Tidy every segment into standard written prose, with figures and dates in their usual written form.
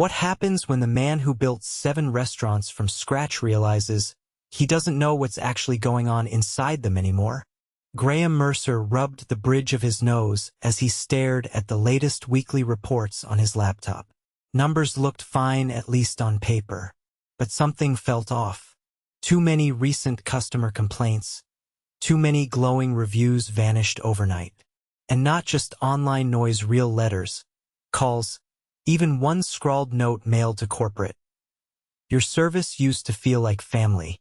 What happens when the man who built 7 restaurants from scratch realizes he doesn't know what's actually going on inside them anymore? Graham Mercer rubbed the bridge of his nose as he stared at the latest weekly reports on his laptop. Numbers looked fine, at least on paper, but something felt off. Too many recent customer complaints, too many glowing reviews vanished overnight. And not just online noise, real letters, calls, even one scrawled note mailed to corporate. Your service used to feel like family.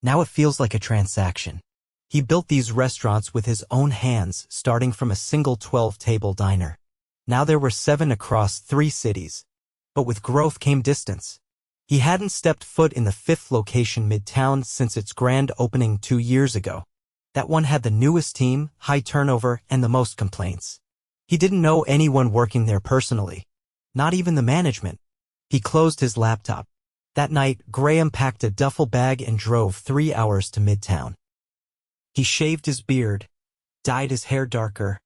Now it feels like a transaction. He built these restaurants with his own hands, starting from a single 12-table diner. Now there were 7 across 3 cities. But with growth came distance. He hadn't stepped foot in the 5th location midtown since its grand opening 2 years ago. That one had the newest team, high turnover, and the most complaints. He didn't know anyone working there personally, not even the management. He closed his laptop. That night, Graham packed a duffel bag and drove 3 hours to Midtown. He shaved his beard, dyed his hair darker,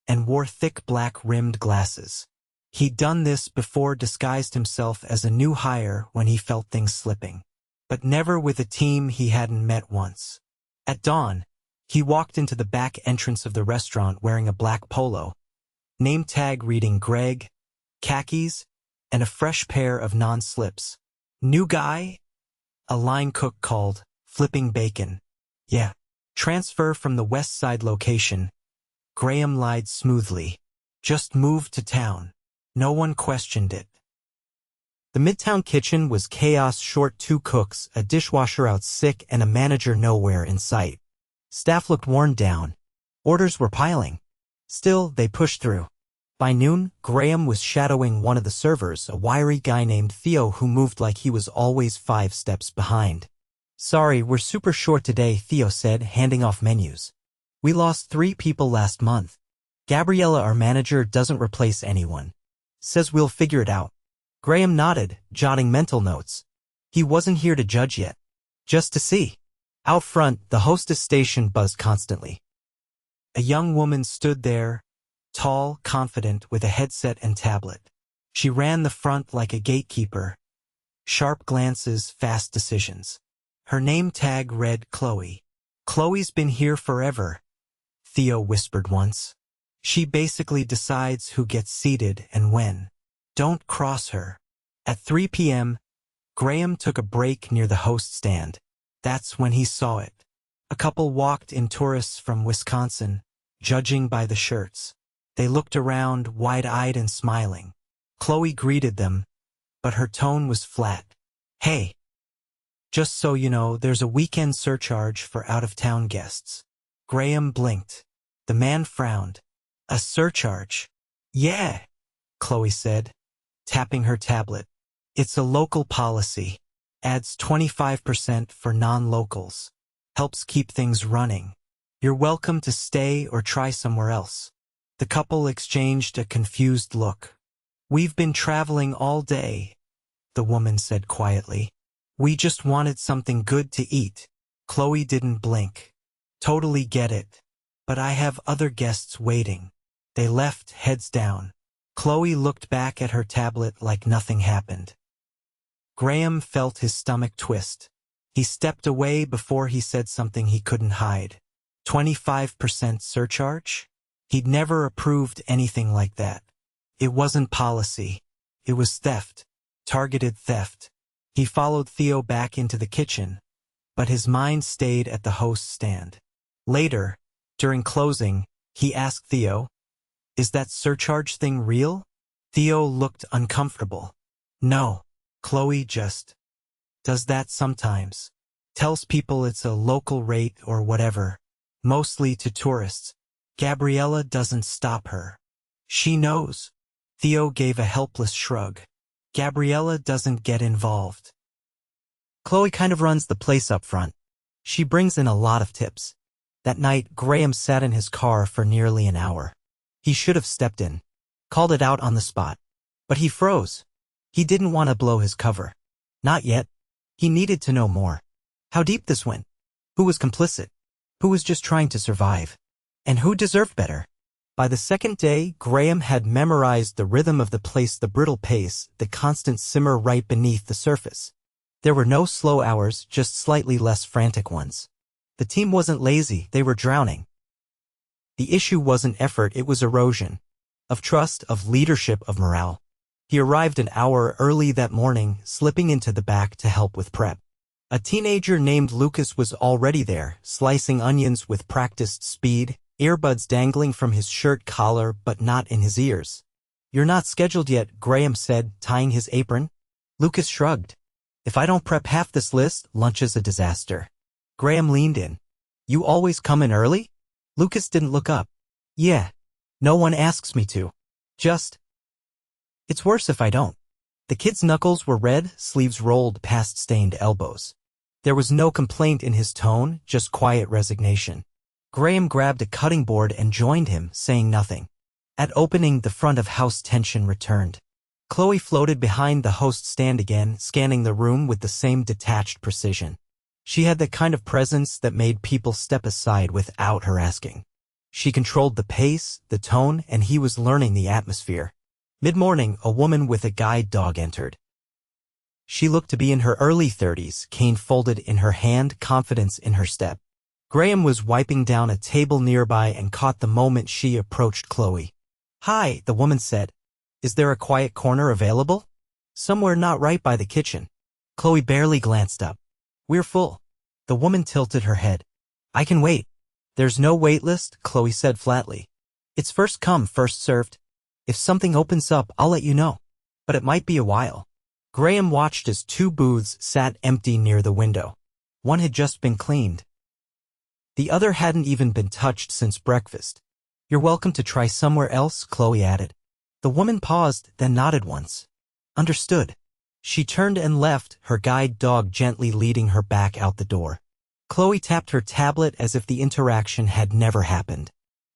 and wore thick black-rimmed glasses. He'd done this before, disguised himself as a new hire when he felt things slipping, but never with a team he hadn't met once. At dawn, he walked into the back entrance of the restaurant wearing a black polo, name tag reading Greg, khakis, and a fresh pair of non-slips. New guy? A line cook called, flipping bacon. Yeah. Transfer from the West Side location. Graham lied smoothly. Just moved to town. No one questioned it. The Midtown kitchen was chaos, short 2 cooks, a dishwasher out sick, and a manager nowhere in sight. Staff looked worn down. Orders were piling. Still, they pushed through. By noon, Graham was shadowing one of the servers, a wiry guy named Theo who moved like he was always 5 steps behind. Sorry, we're super short today, Theo said, handing off menus. We lost 3 people last month. Gabriella, our manager, doesn't replace anyone. Says we'll figure it out. Graham nodded, jotting mental notes. He wasn't here to judge yet. Just to see. Out front, the Hostess station buzzed constantly. A young woman stood there, tall, confident, with a headset and tablet. She ran the front like a gatekeeper. Sharp glances, fast decisions. Her name tag read Chloe. Chloe's been here forever, Theo whispered once. She basically decides who gets seated and when. Don't cross her. At 3 p.m., Graham took a break near the host stand. That's when he saw it. A couple walked in, tourists from Wisconsin, judging by the shirts. They looked around, wide-eyed and smiling. Chloe greeted them, but her tone was flat. Hey. Just so you know, there's a weekend surcharge for out-of-town guests. Graham blinked. The man frowned. A surcharge? Yeah, Chloe said, tapping her tablet. It's a local policy. Adds 25% for non-locals. Helps keep things running. You're welcome to stay or try somewhere else. The couple exchanged a confused look. We've been traveling all day, the woman said quietly. We just wanted something good to eat. Chloe didn't blink. Totally get it. But I have other guests waiting. They left, heads down. Chloe looked back at her tablet like nothing happened. Graham felt his stomach twist. He stepped away before he said something he couldn't hide. 25% surcharge? He'd never approved anything like that. It wasn't policy. It was theft. Targeted theft. He followed Theo back into the kitchen, but his mind stayed at the host stand. Later, during closing, he asked Theo, "Is that surcharge thing real?" Theo looked uncomfortable. No, Chloe just does that sometimes. Tells people it's a local rate or whatever, mostly to tourists. Gabriella doesn't stop her. She knows. Theo gave a helpless shrug. Gabriella doesn't get involved. Chloe kind of runs the place up front. She brings in a lot of tips. That night, Graham sat in his car for nearly an hour. He should have stepped in, called it out on the spot. But he froze. He didn't want to blow his cover. Not yet. He needed to know more. How deep this went. Who was complicit? Who was just trying to survive? And who deserved better? By the second day, Graham had memorized the rhythm of the brittle pace, the constant simmer right beneath the surface. There were no slow hours, just slightly less frantic ones. The team wasn't lazy, they were drowning. The issue wasn't effort, it was erosion. Of trust, of leadership, of morale. He arrived an hour early that morning, slipping into the back to help with prep. A teenager named Lucas was already there, slicing onions with practiced speed, earbuds dangling from his shirt collar but not in his ears. "You're not scheduled yet," Graham said, tying his apron. Lucas shrugged. "If I don't prep half this list, lunch is a disaster." Graham leaned in. "You always come in early?" Lucas didn't look up. "Yeah. No one asks me to. Just. It's worse if I don't." The kid's knuckles were red, sleeves rolled past stained elbows. There was no complaint in his tone, just quiet resignation. Graham grabbed a cutting board and joined him, saying nothing. At opening, the front of house tension returned. Chloe floated behind the host stand again, scanning the room with the same detached precision. She had the kind of presence that made people step aside without her asking. She controlled the pace, the tone, and he was learning the atmosphere. Mid-morning, a woman with a guide dog entered. She looked to be in her early 30s, cane folded in her hand, confidence in her step. Graham was wiping down a table nearby and caught the moment she approached Chloe. "Hi," the woman said. "Is there a quiet corner available?" "Somewhere not right by the kitchen." Chloe barely glanced up. "We're full." The woman tilted her head. "I can wait." "There's no wait list," Chloe said flatly. "It's first come, first served. If something opens up, I'll let you know. But it might be a while." Graham watched as two booths sat empty near the window. One had just been cleaned. The other hadn't even been touched since breakfast. "You're welcome to try somewhere else," Chloe added. The woman paused, then nodded once. "Understood." She turned and left, her guide dog gently leading her back out the door. Chloe tapped her tablet as if the interaction had never happened.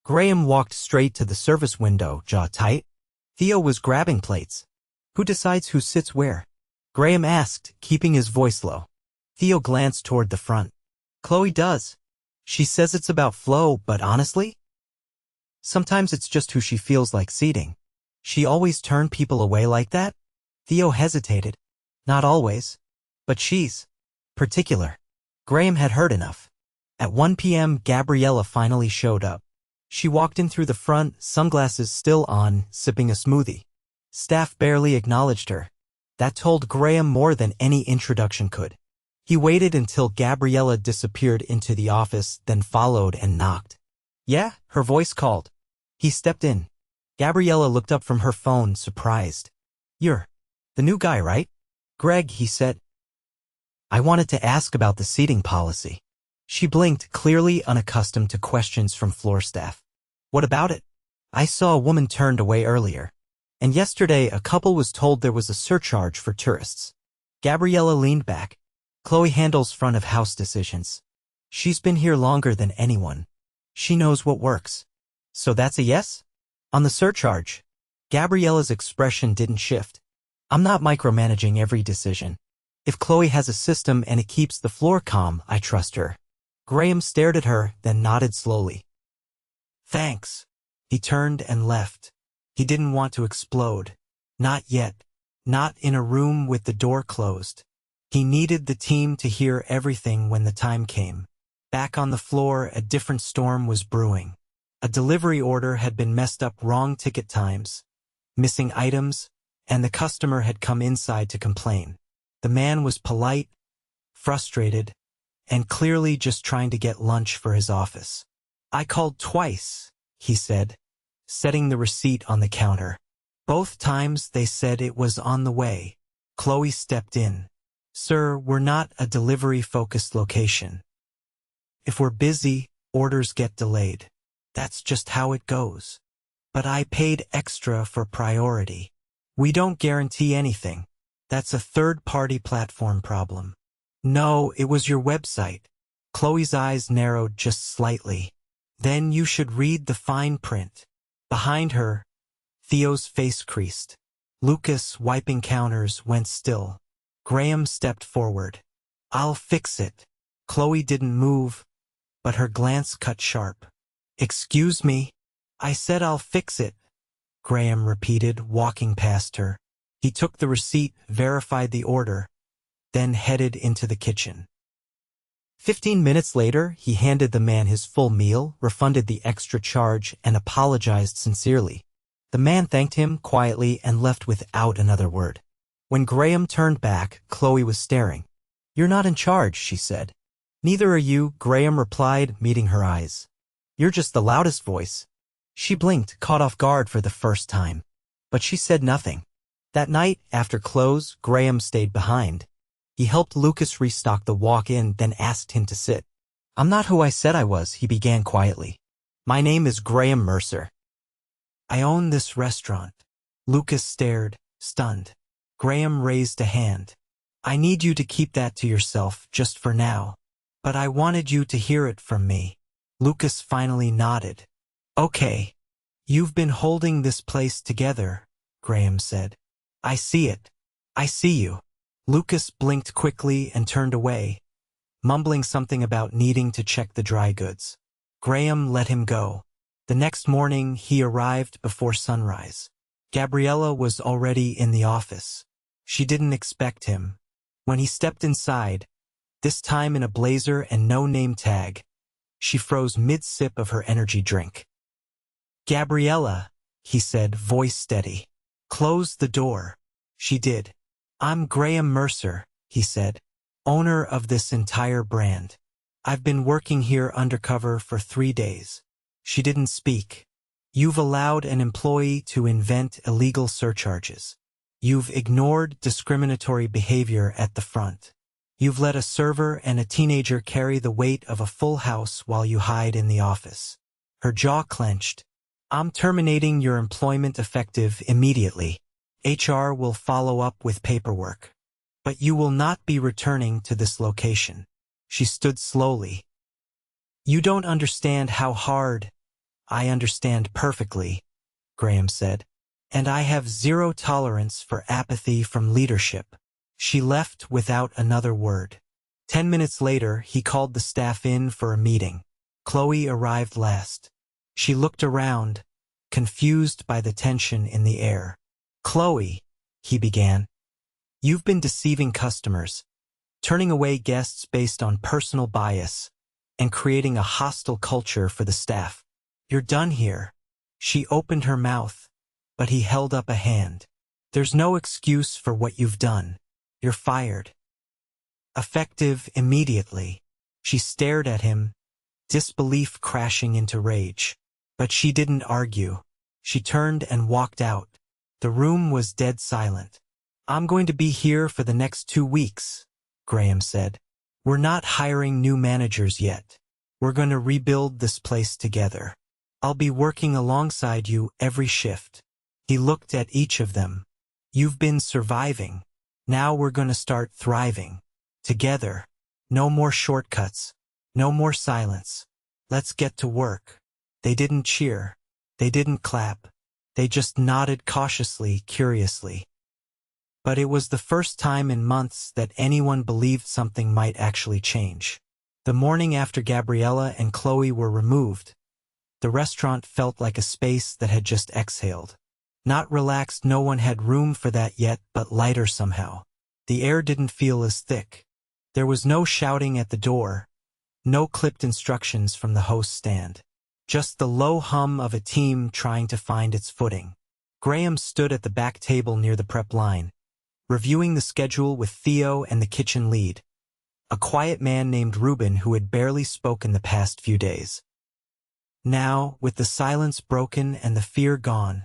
Graham walked straight to the service window, jaw tight. Theo was grabbing plates. "Who decides who sits where?" Graham asked, keeping his voice low. Theo glanced toward the front. "Chloe does. She says it's about flow, but honestly, sometimes it's just who she feels like seating." "She always turned people away like that?" Theo hesitated. "Not always. But she's particular." Graham had heard enough. At 1 p.m., Gabriella finally showed up. She walked in through the front, sunglasses still on, sipping a smoothie. Staff barely acknowledged her. That told Graham more than any introduction could. He waited until Gabriella disappeared into the office, then followed and knocked. "Yeah?" her voice called. He stepped in. Gabriella looked up from her phone, surprised. "You're the new guy, right?" "Greg," he said. "I wanted to ask about the seating policy." She blinked, clearly unaccustomed to questions from floor staff. "What about it?" "I saw a woman turned away earlier. And yesterday a couple was told there was a surcharge for tourists." Gabriella leaned back. "Chloe handles front of house decisions. She's been here longer than anyone. She knows what works." "So that's a yes?" "On the surcharge." Gabriella's expression didn't shift. "I'm not micromanaging every decision. If Chloe has a system and it keeps the floor calm, I trust her." Graham stared at her, then nodded slowly. "Thanks." He turned and left. He didn't want to explode. Not yet. Not in a room with the door closed. He needed the team to hear everything when the time came. Back on the floor, a different storm was brewing. A delivery order had been messed up, wrong ticket times, missing items, and the customer had come inside to complain. The man was polite, frustrated, and clearly just trying to get lunch for his office. "I called twice," he said, setting the receipt on the counter. "Both times they said it was on the way." Chloe stepped in. "Sir, we're not a delivery-focused location. If we're busy, orders get delayed. That's just how it goes. But I paid extra for priority. We don't guarantee anything. That's a third-party platform problem." "No, it was your website." Chloe's eyes narrowed just slightly. "Then you should read the fine print." Behind her, Theo's face creased. Lucas, wiping counters, went still. Graham stepped forward. "I'll fix it." Chloe didn't move, but her glance cut sharp. "Excuse me." I said I'll fix it, Graham repeated, walking past her. He took the receipt, verified the order, then headed into the kitchen. 15 minutes later, he handed the man his full meal, refunded the extra charge, and apologized sincerely. The man thanked him quietly and left without another word. When Graham turned back, Chloe was staring. "You're not in charge," she said. "Neither are you," Graham replied, meeting her eyes. "You're just the loudest voice." She blinked, caught off guard for the first time. But she said nothing. That night, after close, Graham stayed behind. He helped Lucas restock the walk-in, then asked him to sit. "I'm not who I said I was," he began quietly. "My name is Graham Mercer. I own this restaurant." Lucas stared, stunned. Graham raised a hand. "I need you to keep that to yourself, just for now. But I wanted you to hear it from me." Lucas finally nodded. "Okay. You've been holding this place together," Graham said. "I see it. I see you." Lucas blinked quickly and turned away, mumbling something about needing to check the dry goods. Graham let him go. The next morning, he arrived before sunrise. Gabriella was already in the office. She didn't expect him. When he stepped inside, this time in a blazer and no name tag, she froze mid-sip of her energy drink. "Gabriella," he said, voice steady. "Close the door." She did. "I'm Graham Mercer," he said, "owner of this entire brand. I've been working here undercover for 3 days." She didn't speak. "You've allowed an employee to invent illegal surcharges. You've ignored discriminatory behavior at the front. You've let a server and a teenager carry the weight of a full house while you hide in the office." Her jaw clenched. "I'm terminating your employment effective immediately. HR will follow up with paperwork. But you will not be returning to this location." She stood slowly. "You don't understand how hard—" "I understand perfectly," Graham said. "And I have zero tolerance for apathy from leadership." She left without another word. 10 minutes later, he called the staff in for a meeting. Chloe arrived last. She looked around, confused by the tension in the air. "Chloe," he began, "you've been deceiving customers, turning away guests based on personal bias, and creating a hostile culture for the staff. You're done here." She opened her mouth, but he held up a hand. "There's no excuse for what you've done. You're fired. Effective immediately." She stared at him, disbelief crashing into rage. But she didn't argue. She turned and walked out. The room was dead silent. "I'm going to be here for the next 2 weeks, Graham said. "We're not hiring new managers yet. We're going to rebuild this place together. I'll be working alongside you every shift." He looked at each of them. "You've been surviving. Now we're going to start thriving. Together. No more shortcuts. No more silence. Let's get to work." They didn't cheer. They didn't clap. They just nodded cautiously, curiously. But it was the first time in months that anyone believed something might actually change. The morning after Gabriella and Chloe were removed, the restaurant felt like a space that had just exhaled. Not relaxed, no one had room for that yet, but lighter somehow. The air didn't feel as thick. There was no shouting at the door, no clipped instructions from the host stand. Just the low hum of a team trying to find its footing. Graham stood at the back table near the prep line, reviewing the schedule with Theo and the kitchen lead, a quiet man named Ruben who had barely spoken the past few days. Now, with the silence broken and the fear gone,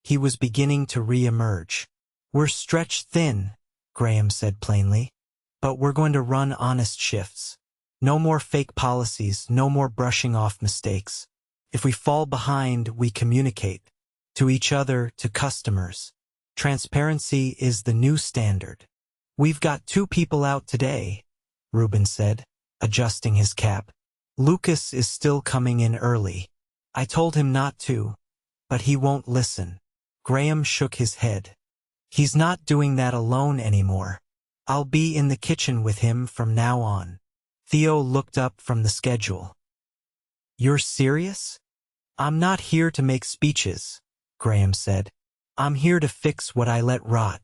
he was beginning to re-emerge. "We're stretched thin," Graham said plainly, "but we're going to run honest shifts. No more fake policies, no more brushing off mistakes. If we fall behind, we communicate. To each other, to customers. Transparency is the new standard." "We've got 2 people out today," Ruben said, adjusting his cap. "Lucas is still coming in early. I told him not to, but he won't listen." Graham shook his head. "He's not doing that alone anymore. I'll be in the kitchen with him from now on." Theo looked up from the schedule. "You're serious?" I'm not here to make speeches, Graham said. I'm here to fix what I let rot.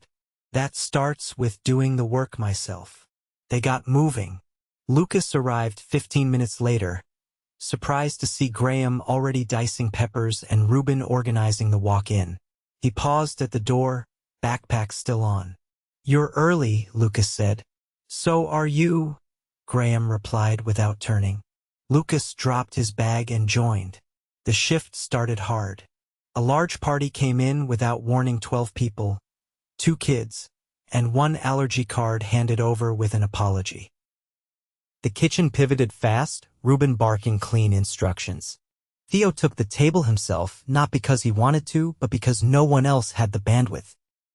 That starts with doing the work myself. They got moving. Lucas arrived 15 minutes later, surprised to see Graham already dicing peppers and Reuben organizing the walk-in. He paused at the door, backpack still on. You're early, Lucas said. So are you, Graham replied without turning. Lucas dropped his bag and joined. The shift started hard. A large party came in without warning. 12 people, 2 kids, and 1 allergy card handed over with an apology. The kitchen pivoted fast, Reuben barking clean instructions. Theo took the table himself, not because he wanted to, but because no one else had the bandwidth.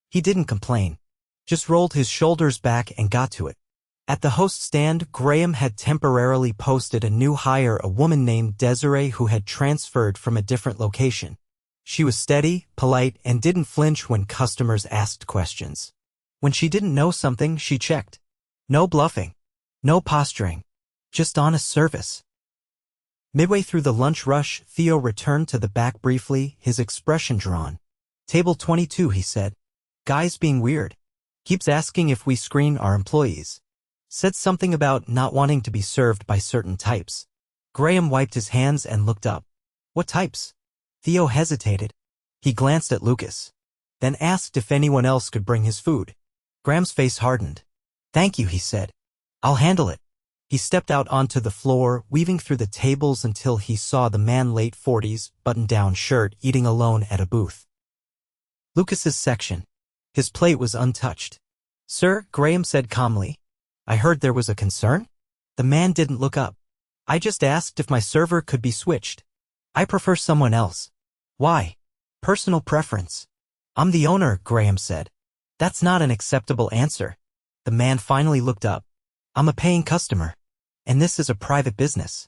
He didn't complain, just rolled his shoulders back and got to it. At the host stand, Graham had temporarily posted a new hire, a woman named Desiree who had transferred from a different location. She was steady, polite, and didn't flinch when customers asked questions. When she didn't know something, she checked. No bluffing. No posturing. Just honest service. Midway through the lunch rush, Theo returned to the back briefly, his expression drawn. Table 22, he said. Guy's being weird. Keeps asking if we screen our employees. Said something about not wanting to be served by certain types. Graham wiped his hands and looked up. What types? Theo hesitated. He glanced at Lucas. Then asked if anyone else could bring his food. Graham's face hardened. Thank you, he said. I'll handle it. He stepped out onto the floor, weaving through the tables until he saw the man late 40s, button-down shirt, eating alone at a booth. Lucas's section. His plate was untouched. Sir, Graham said calmly. I heard there was a concern? The man didn't look up. I just asked if my server could be switched. I prefer someone else. Why? Personal preference. I'm the owner, Graham said. That's not an acceptable answer. The man finally looked up. I'm a paying customer. And this is a private business.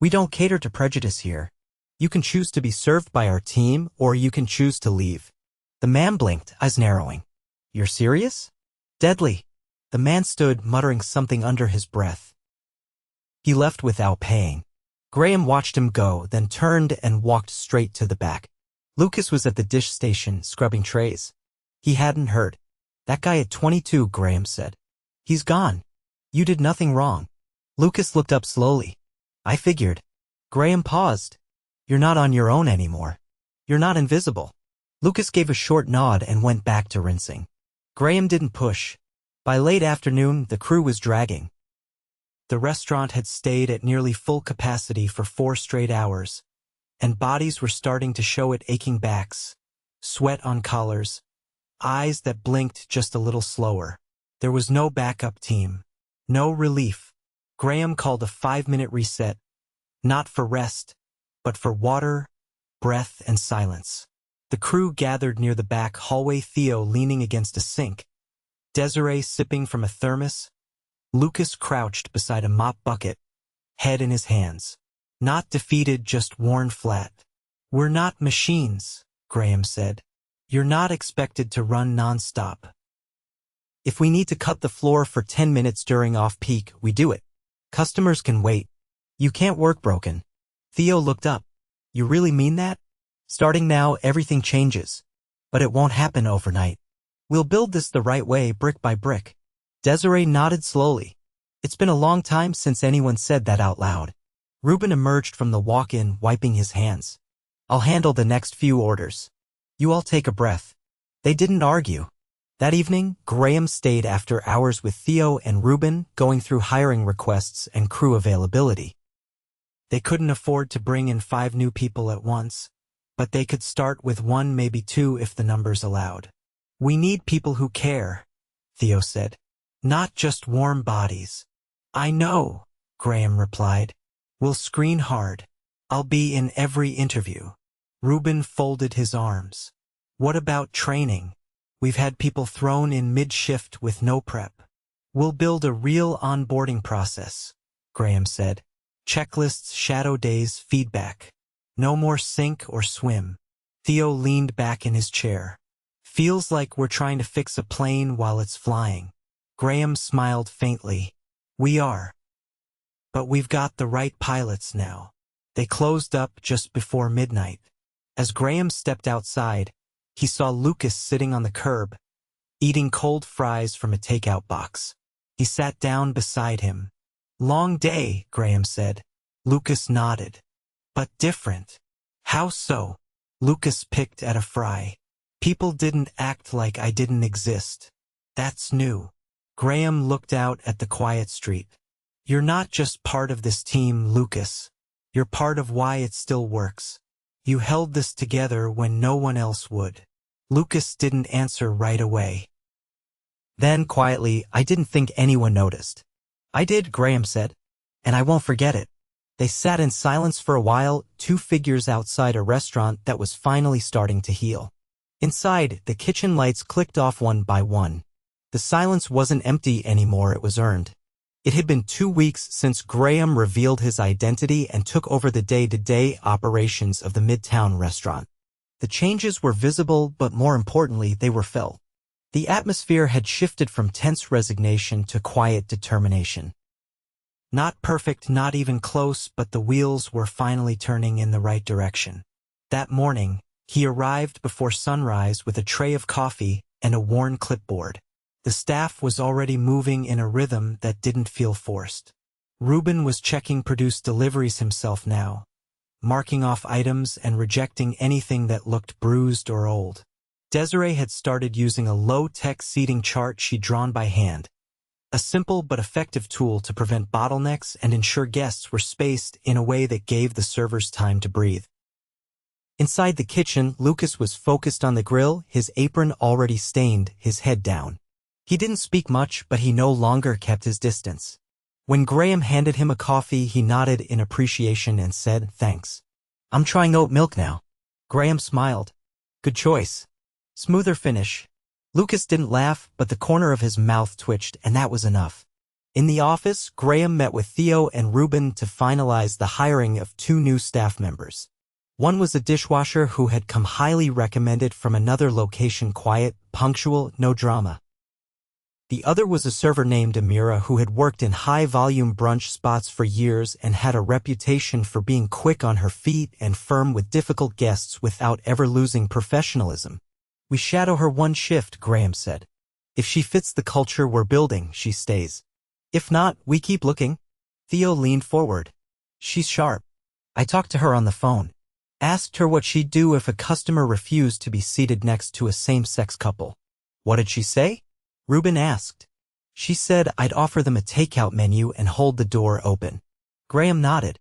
We don't cater to prejudice here. You can choose to be served by our team, or you can choose to leave. The man blinked, eyes narrowing. You're serious? Deadly. The man stood, muttering something under his breath. He left without paying. Graham watched him go, then turned and walked straight to the back. Lucas was at the dish station, scrubbing trays. He hadn't heard. That guy at 22, Graham said. He's gone. You did nothing wrong. Lucas looked up slowly. I figured. Graham paused. You're not on your own anymore. You're not invisible. Lucas gave a short nod and went back to rinsing. Graham didn't push. By late afternoon, the crew was dragging. The restaurant had stayed at nearly full capacity for 4 straight hours, and bodies were starting to show at aching backs, sweat on collars, eyes that blinked just a little slower. There was no backup team, no relief. Graham called a 5-minute reset, not for rest, but for water, breath, and silence. The crew gathered near the back hallway, Theo leaning against a sink, Desiree sipping from a thermos, Lucas crouched beside a mop bucket, head in his hands. Not defeated, just worn flat. We're not machines, Graham said. You're not expected to run non-stop. If we need to cut the floor for 10 minutes during off-peak, we do it. Customers can wait. You can't work broken. Theo looked up. You really mean that? Starting now, everything changes. But it won't happen overnight. We'll build this the right way, brick by brick. Desiree nodded slowly. It's been a long time since anyone said that out loud. Reuben emerged from the walk-in, wiping his hands. I'll handle the next few orders. You all take a breath. They didn't argue. That evening, Graham stayed after hours with Theo and Reuben, going through hiring requests and crew availability. They couldn't afford to bring in 5 new people at once, but they could start with 1, maybe 2 if the numbers allowed. We need people who care, Theo said. Not just warm bodies. I know, Graham replied. We'll screen hard. I'll be in every interview. Reuben folded his arms. What about training? We've had people thrown in mid-shift with no prep. We'll build a real onboarding process, Graham said. Checklists, shadow days, feedback. No more sink or swim. Theo leaned back in his chair. Feels like we're trying to fix a plane while it's flying. Graham smiled faintly. We are. But we've got the right pilots now. They closed up just before midnight. As Graham stepped outside, he saw Lucas sitting on the curb, eating cold fries from a takeout box. He sat down beside him. "Long day," Graham said. Lucas nodded. "But different." "How so?" Lucas picked at a fry. "People didn't act like I didn't exist. That's new." Graham looked out at the quiet street. "You're not just part of this team, Lucas. You're part of why it still works. You held this together when no one else would." Lucas didn't answer right away. Then, quietly, "I didn't think anyone noticed." "I did," Graham said. "And I won't forget it." They sat in silence for a while, two figures outside a restaurant that was finally starting to heal. Inside, the kitchen lights clicked off one by one. The silence wasn't empty anymore, it was earned. It had been 2 weeks since Graham revealed his identity and took over the day-to-day operations of the Midtown restaurant. The changes were visible, but more importantly, they were felt. The atmosphere had shifted from tense resignation to quiet determination. Not perfect, not even close, but the wheels were finally turning in the right direction. That morning, he arrived before sunrise with a tray of coffee and a worn clipboard. The staff was already moving in a rhythm that didn't feel forced. Ruben was checking produced deliveries himself now, marking off items and rejecting anything that looked bruised or old. Desiree had started using a low-tech seating chart she'd drawn by hand, a simple but effective tool to prevent bottlenecks and ensure guests were spaced in a way that gave the servers time to breathe. Inside the kitchen, Lucas was focused on the grill, his apron already stained, his head down. He didn't speak much, but he no longer kept his distance. When Graham handed him a coffee, he nodded in appreciation and said, "Thanks. I'm trying oat milk now." Graham smiled. "Good choice. Smoother finish." Lucas didn't laugh, but the corner of his mouth twitched, and that was enough. In the office, Graham met with Theo and Ruben to finalize the hiring of 2 new staff members. One was a dishwasher who had come highly recommended from another location, quiet, punctual, no drama. The other was a server named Amira who had worked in high-volume brunch spots for years and had a reputation for being quick on her feet and firm with difficult guests without ever losing professionalism. "We shadow her 1 shift," Graham said. "If she fits the culture we're building, she stays. If not, we keep looking." Theo leaned forward. "She's sharp. I talked to her on the phone. Asked her what she'd do if a customer refused to be seated next to a same-sex couple." "What did she say?" Ruben asked. "She said I'd offer them a takeout menu and hold the door open." Graham nodded.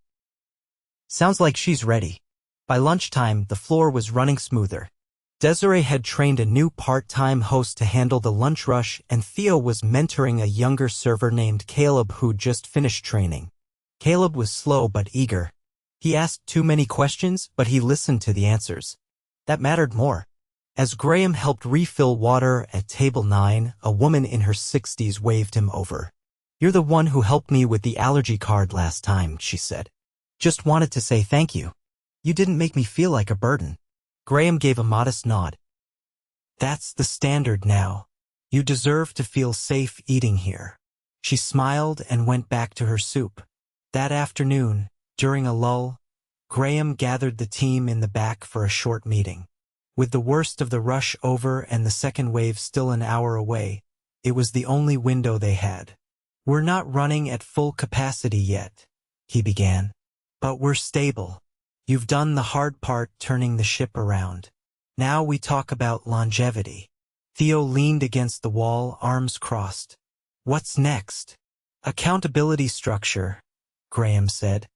"Sounds like she's ready." By lunchtime, the floor was running smoother. Desiree had trained a new part-time host to handle the lunch rush, and Theo was mentoring a younger server named Caleb who'd just finished training. Caleb was slow but eager. He asked too many questions, but he listened to the answers. That mattered more. As Graham helped refill water at table 9, a woman in her 60s waved him over. "You're the one who helped me with the allergy card last time," she said. "Just wanted to say thank you. You didn't make me feel like a burden." Graham gave a modest nod. "That's the standard now. You deserve to feel safe eating here." She smiled and went back to her soup. That afternoon, during a lull, Graham gathered the team in the back for a short meeting. With the worst of the rush over and the second wave still an hour away, it was the only window they had. "We're not running at full capacity yet," he began. "But we're stable. You've done the hard part, turning the ship around. Now we talk about longevity." Theo leaned against the wall, arms crossed. "What's next?" "Accountability structure," Graham said.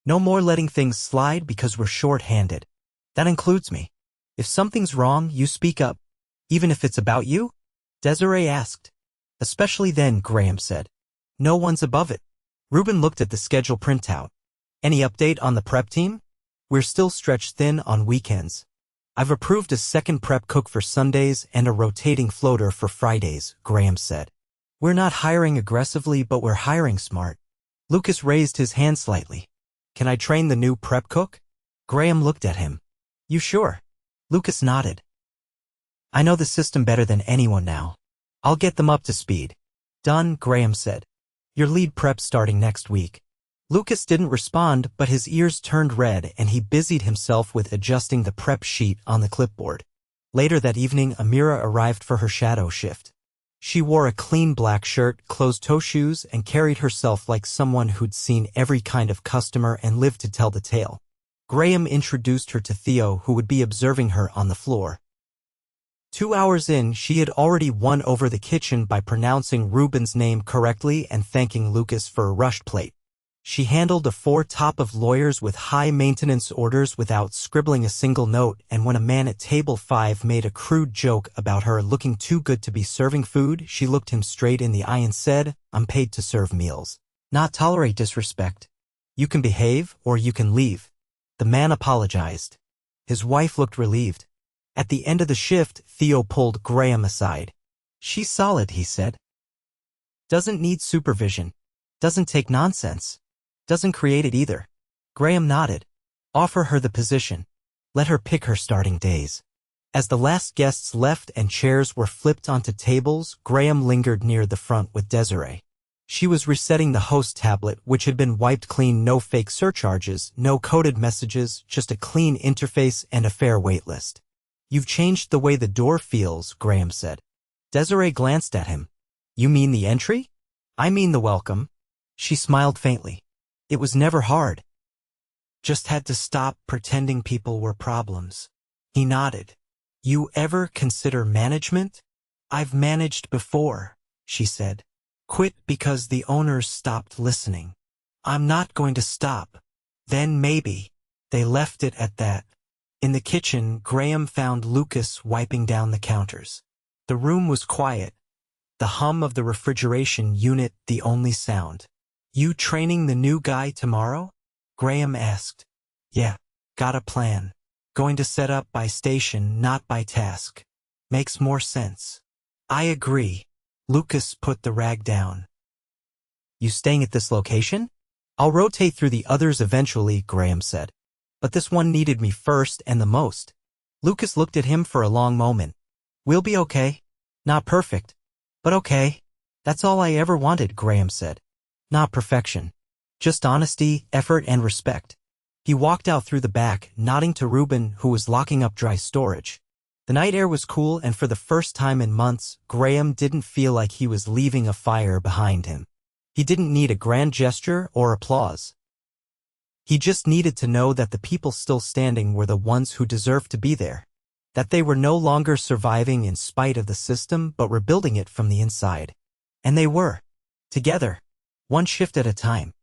"No more letting things slide because we're short-handed. That includes me. If something's wrong, you speak up. Even if it's about you?" Desiree asked. "Especially then," Graham said. "No one's above it." Ruben looked at the schedule printout. "Any update on the prep team?" "We're still stretched thin on weekends. I've approved a second prep cook for Sundays and a rotating floater for Fridays," Graham said. "We're not hiring aggressively, but we're hiring smart." Lucas raised his hand slightly. "Can I train the new prep cook?" Graham looked at him. "You sure?" Lucas nodded. "I know the system better than anyone now. I'll get them up to speed." "Done," Graham said. "Your lead prep starting next week." Lucas didn't respond, but his ears turned red and he busied himself with adjusting the prep sheet on the clipboard. Later that evening, Amira arrived for her shadow shift. She wore a clean black shirt, closed-toe shoes, and carried herself like someone who'd seen every kind of customer and lived to tell the tale. Graham introduced her to Theo, who would be observing her on the floor. 2 hours in, she had already won over the kitchen by pronouncing Ruben's name correctly and thanking Lucas for a rushed plate. She handled a top of lawyers with high-maintenance orders without scribbling a single note, and when a man at table 5 made a crude joke about her looking too good to be serving food, she looked him straight in the eye and said, "I'm paid to serve meals, not tolerate disrespect. You can behave, or you can leave." The man apologized. His wife looked relieved. At the end of the shift, Theo pulled Graham aside. "She's solid," he said. "Doesn't need supervision. Doesn't take nonsense. Doesn't create it either." Graham nodded. "Offer her the position. Let her pick her starting days." As the last guests left and chairs were flipped onto tables, Graham lingered near the front with Desiree. She was resetting the host tablet, which had been wiped clean. No fake surcharges, no coded messages, just a clean interface and a fair waitlist. "You've changed the way the door feels," Graham said. Desiree glanced at him. "You mean the entry?" "I mean the welcome." She smiled faintly. "It was never hard. Just had to stop pretending people were problems." He nodded. "You ever consider management?" "I've managed before," she said. "Quit because the owners stopped listening. I'm not going to stop. Then maybe." They left it at that. In the kitchen, Graham found Lucas wiping down the counters. The room was quiet. The hum of the refrigeration unit the only sound. "You training the new guy tomorrow?" Graham asked. "Yeah, got a plan. Going to set up by station, not by task. Makes more sense." "I agree." Lucas put the rag down. "You staying at this location?" "I'll rotate through the others eventually," Graham said. "But this one needed me first and the most." Lucas looked at him for a long moment. "We'll be okay. Not perfect, but okay. That's all I ever wanted," Graham said. "Not perfection. Just honesty, effort, and respect." He walked out through the back, nodding to Ruben, who was locking up dry storage. The night air was cool, and for the first time in months, Graham didn't feel like he was leaving a fire behind him. He didn't need a grand gesture or applause. He just needed to know that the people still standing were the ones who deserved to be there. That they were no longer surviving in spite of the system, but rebuilding it from the inside. And they were. Together. One shift at a time.